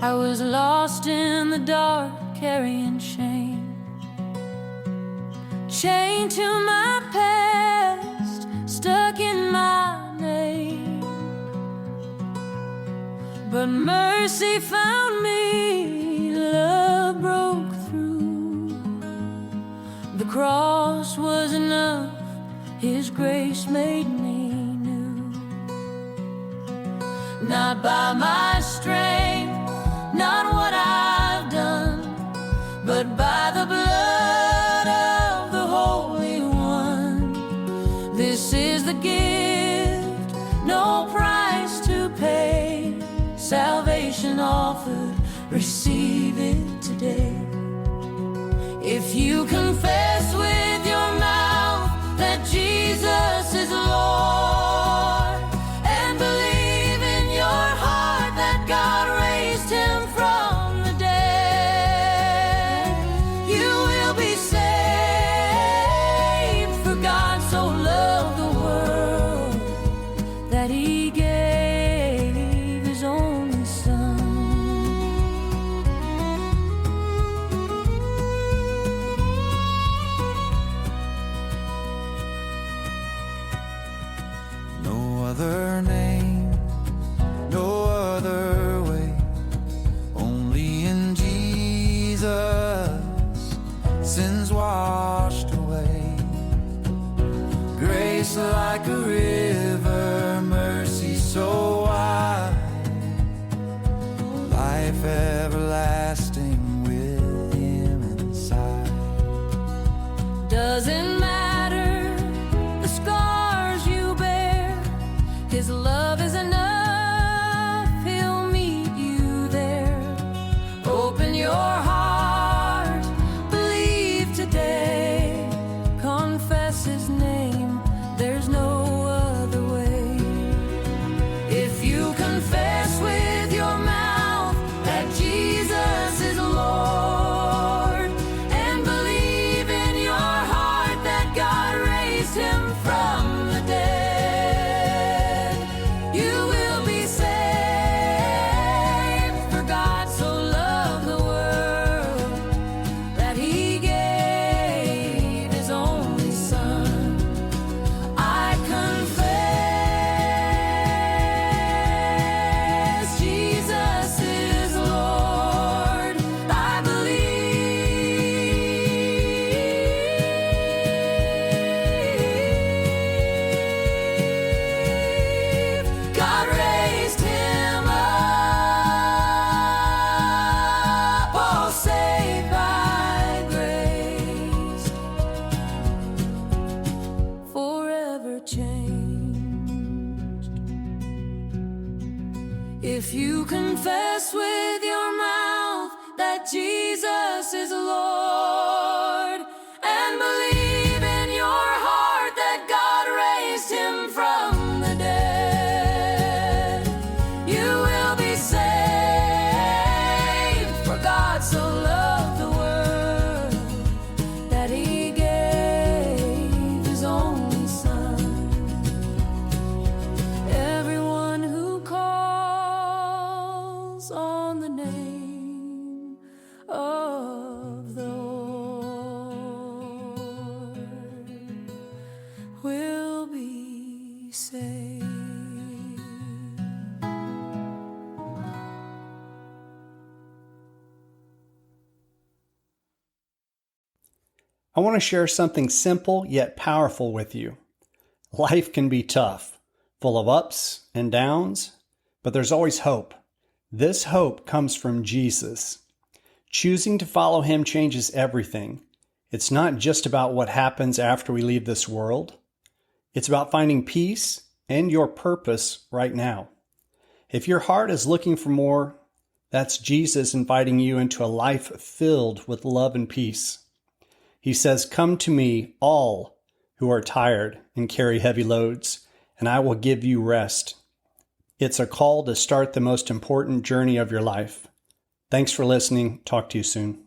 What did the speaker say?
I was lost in the dark, carrying shame, chained to my past, stuck in my name. But mercy found me, love broke through. The cross was enough, His grace made me new. Not by my strength, not what I've done, but by the blood of the Holy One. This is the gift, no price to pay, salvation offered, receive it today. If you confess with your mouth that Jesus is Lord, and believe in your heart that God raised Him from the dead, you will be saved. For God so loved the world that He gave His only Son. No other name, no other way, only in Jesus, sins washed away. Grace like a river, mercy so wide, life everlasting with Him inside. Doesn't matter the scars you bear, His love is enough, He'll meet you there. Open your heart, believe today, confess His name, there's no other way. If you confess with your mouth that Jesus is Lord, and believe in your heart that God raised Him from the dead, you will be saved. For God so loved the world that He gave His only Son. I confess Jesus is Lord. I believe God raised Him up, all saved by grace, forever changed. If you confess with your mouth that Jesus is Lord, and believe in your heart that God raised Him from the dead, you will be saved. For God so loved the world that He gave His only Son. Everyone who calls on the name of the Lord will be saved. I want to share something simple yet powerful with you. Life can be tough, full of ups and downs, but there's always hope. This hope comes from Jesus. Choosing to follow Him changes everything. It's not just about what happens after we leave this world. It's about finding peace and your purpose right now. If your heart is looking for more, that's Jesus inviting you into a life filled with love and peace. He says, "Come to me, all who are tired and carry heavy loads, and I will give you rest." It's a call to start the most important journey of your life. Thanks for listening. Talk to you soon.